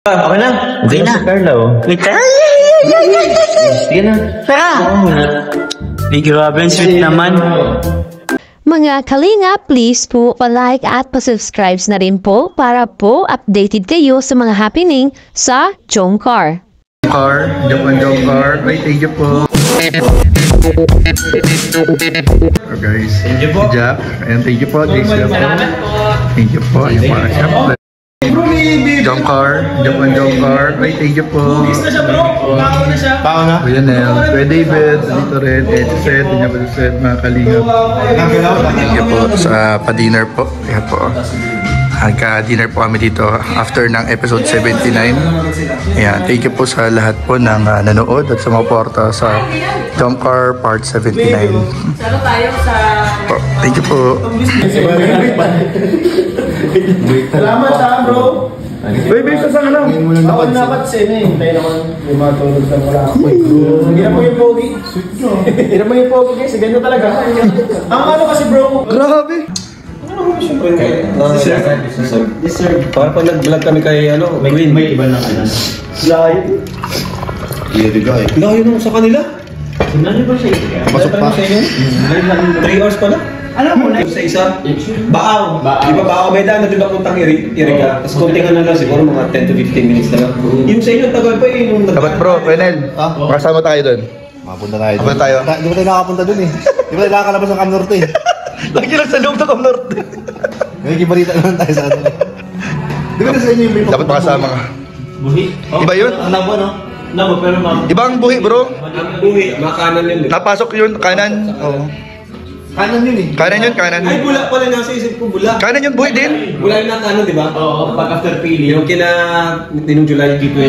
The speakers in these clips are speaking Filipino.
Okay na? Okay na. Carla, oh. Wait, Sige na. tara! Ay, grabe, ang sweet naman. Mga kalinga, please po pa-like at pa-subscribe na rin po para po updated kayo sa mga happening sa Jomcar. Jomcar. Wait, thank you po. Oh guys, thank you po. Jack, and thank you po. JC po. Thank you po. Yung para siya. Jomcar. Wait, thank you po. Pao na? Kuya Nel. Kuya David. Dito rin. Edset. Dinya pa set. Mga kalingap. Thank you po sa pa-dinner po. Ayan po. Nagka-dinner po kami dito after ng episode 79. Ayan, thank you po sa lahat po ng nanood at sa mga porta sa Jomcar Part 79. Thank you po. Salamat sa bro. Uy, basta sa ano? Ako dapat sino eh. Tayo naman yung mga tulog sa wala ako. Hindi na mo yung pogi. Hindi na mo yung pogi guys. Ganyan talaga. Ang ano kasi bro. Grabe. Sir, parang pag nag-vlog kami kay ano, Queen. May iba na kanan. Layo. Layo nung sa kanila. Sinabi ba siya? Pasok pa sa inyo? 3 hours pa na? Alam mo na sa isa, Baaw. Di ba Baaw may daan na doon napuntang Iriga. Tapos konting ano lang, siguro mga 10 to 15 minutes na lang. Yung sa inyo, tagal pa eh. Dapat bro, Renel, makasama tayo doon. Makapunta tayo doon. Di ba tayo nakapunta doon eh? Di ba tayo nakakalabas ng Cam Norte eh? Lagi lang sa loob ng Cam Norte. May kibarita naman tayo sa ano. Di ba sa inyo yung may Dapat makasama ka. Buhi? Iba yun? Ang labo no? Labo pero Iba ang buhi bro. ang buhi, makanan yun. Napasok yun, kanan. Oo. kanan yun eh. Kanan yun, kanan. Ay, bula pala nasa isip ko, bula. Kanan yun, buhi din. Bula yung nakano, di ba? Oo, pag after pili. Yung tinong July dito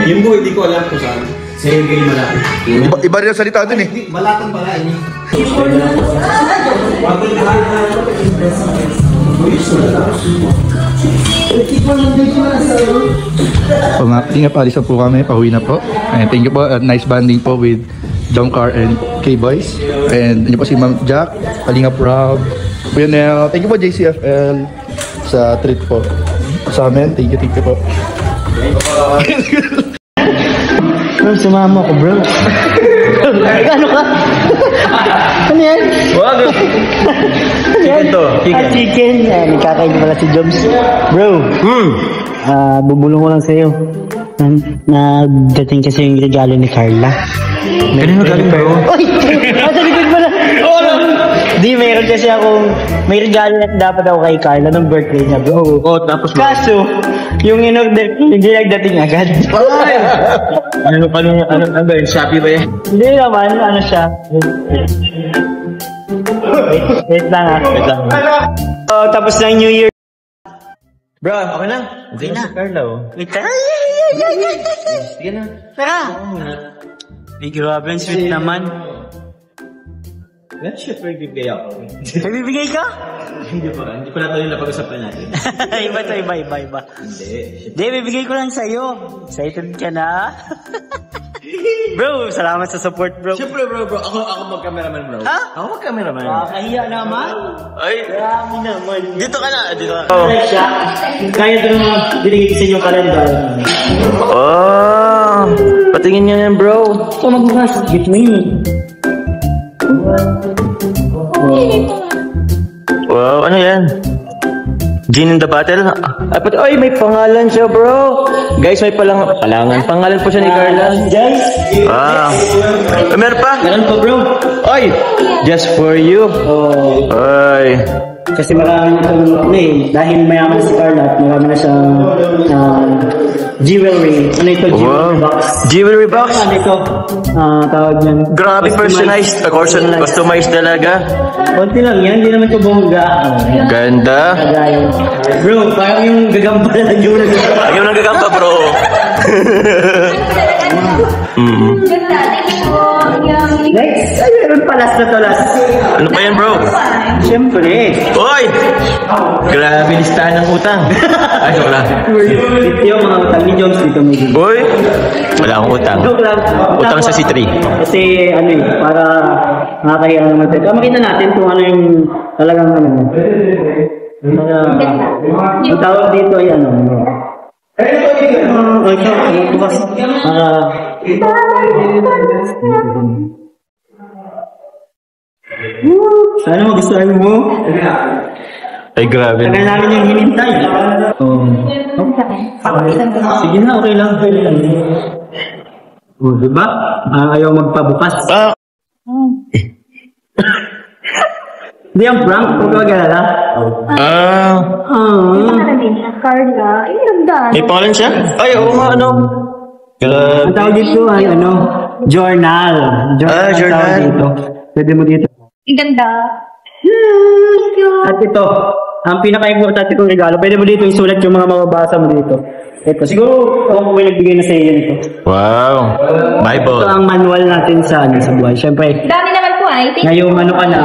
yung buhi, di ko alam kung saan. Sa yung game malaki. Iba rin ang salita dun eh. Malatan pala eh. Pumapti nga pa, alisan po kami, pauwi na po. And thank you po, nice banding po with Jomcar and K-Boys. And yun po si Ma'am Jack, Kalingap Rob, Kuya Nel, thank you po JCFL sa treat po sa amin. Thank you po. Bro, sumama ko, bro. Ano ka? Ano yan? Wag! Chicken to. Chicken. Nagkakain pala si Joms. Bro, bubulong ko lang sa'yo. Nagdating kasi yung regalo ni Carla. Kanino galing bro? Uy! Sa likod mo na! Di, mayroon kasi akong... May regalo na dapat ako kay Carla nung birthday niya, bro. Tapos Kaso, yung in-order, hindi nagdating agad. ano ba yun? Shopee ba yan? Hindi naman, ano siya. Wait lang ah. Tapos na yung New Year. Bro, okay na? Okay na. Carla, oh. Wait, tara! Sige na. Tara! Ay, grabe, ang sweet naman. Let's shoot where bibigay ako. Nagbibigay ka? Hindi pa natin yung napag-usapan natin. Iba to, iba. Hindi, bibigay ko lang sa'yo. Excited ka na? Bro, salamat sa support, bro. Siyempre bro, ako mag-cameraman bro. Ha? Ako mag-cameraman. Kahiya naman. Ay, Grabe naman. dito ka na. Kaya ito naman, binigay sa inyo kalendar. Oh, patingin niya yan bro. So, magbukas. Between. Wow, ano yan? Gin in the bottle? Ay, may pangalan siya bro. Guys, may palangan. Pangalan po siya ni Carla. Guys. Meron pa? Meron pa, bro. Ay, just for you. Oh. Ay. Kasi marami na itong, dahil mayaman si Carla at marami na siyang jewelry. Ano ito? Jewelry box. Jewelry box? Ano ito? Tawag niyan. Grabe personalized. Customized talaga. Konti lang yan, hindi naman ito bongga. Ganda. Bro, parang yung gagamba na lang yun. Ayaw nagagamba bro. Next, ay meron pa last na to last. Ano pa yan bro? Siyempre. Oy! Grabe listahan ng utang. Ay, joke lang. Ito yung mga utang ni Jones dito may dito. Oy! Wala akong utang. Joke lang. Utang sa C3. Kasi ano para nakakahiya naman tayo. Makita natin kung ano yung talagang ano. Ang tawag dito ay ano. Bukas. Sana magustuhan mo. Ay, grabe. Tagal namin yung hinintay. Sige na, okay lang. Diba? Ayaw magpabukas. Hindi ang prank, huwag ka mag-alala. Carla, inagdaan. May pangalan siya? Ay, oo nga, ano? Ang tawag dito ay journal. Journal. Journal. Ang tawag dito. Pwede mo dito. Ang ganda. At ito, ang pinaka-importante kong regalo, pwede mo dito isulat yung mga mababasa mo dito. Ito, siguro ako may nagbigay na sa iyo nito. Wow. Ito Bible. ang manual natin sa buhay. Siyempre, Dami naman po ay. ngayong ka na,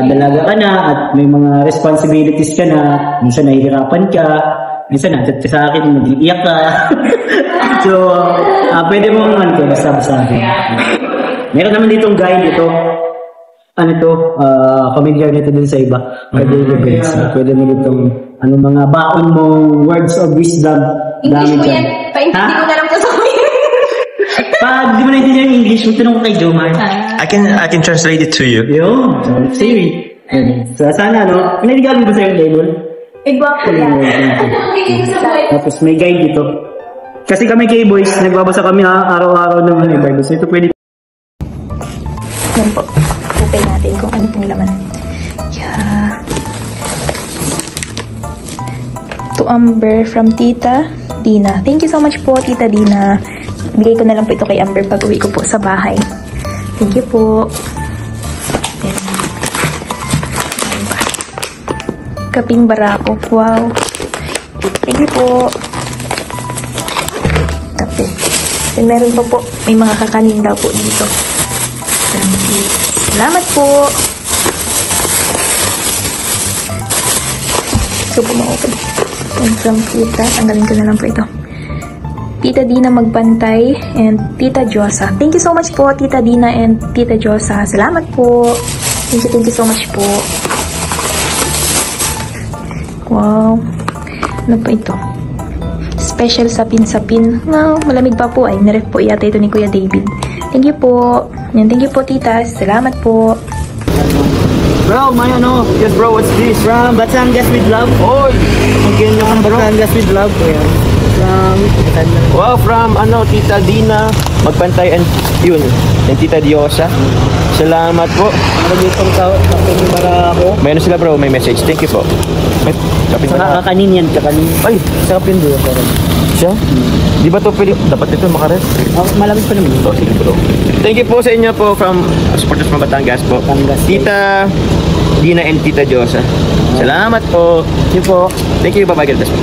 dalaga ka na, at may mga responsibilities ka na, minsan nahihirapan ka, minsan natat ka sa akin, nag-iiyak ka. So, pwede mo basta sa akin. Meron naman ditong guide dito. Familiar nito din sa iba. Pwede mo ditong mga baon mong words of wisdom. English Dami mo dyan. yan. Paintindi ko na lang po sa amin. Pag di mo naintindihan yung English, magtanong ko kay Jomar. I can translate it to you. Yun. Siri. So, sana, pinaligalan mo ba sa'yo yung label? Gwapo yan. Tapos may guide dito. Kasi kami kay boys, nagbabasa kami araw-araw ng Bible. So, ito pwede. Yan po. Open natin kung ano pong laman. Yeah. To Amber from Tita Dina. Thank you so much po, Tita Dina. Bigay ko na lang po ito kay Amber pag uwi ko po sa bahay. Thank you po. Then, kaping barako. Wow. Thank you po. Kape. Then meron pa po, may mga kakanin daw po dito. Salamat po. So po ma-open. And from Tita, tanggalin ko na lang po ito. Tita Dina Magbantay and Tita Josa. Thank you so much po, Tita Dina and Tita Josa. Salamat po. Thank you so much po. Wow. Ano po ito? Special sapin-sapin. Wow, malamig pa po ay. Niref po yata ito ni Kuya David. Thank you po. Yan, thank you po, Tita. Salamat po. Bro, may yes bro, what's this? From Batangas with Love. Oy! Magiging yung Batangas with Love. Ayan. Wow, from Tita Dina Magbantay and yun, and Tita Diosa. Salamat po. Ano ditong kaping barako? May sila bro, may message. Thank you po. May kapin na. Kakanin yan, kakanin. Ay, sa kapin doon. Siya? Di ba to pwede? Dapat ito makares. Malamig pa naman. Oh, sige bro. Thank you po sa inyo po from supporters from Batangas po. Tita Dina and Tita Diosa. Salamat po. Thank you po. Thank you. Bye-bye. God bless po.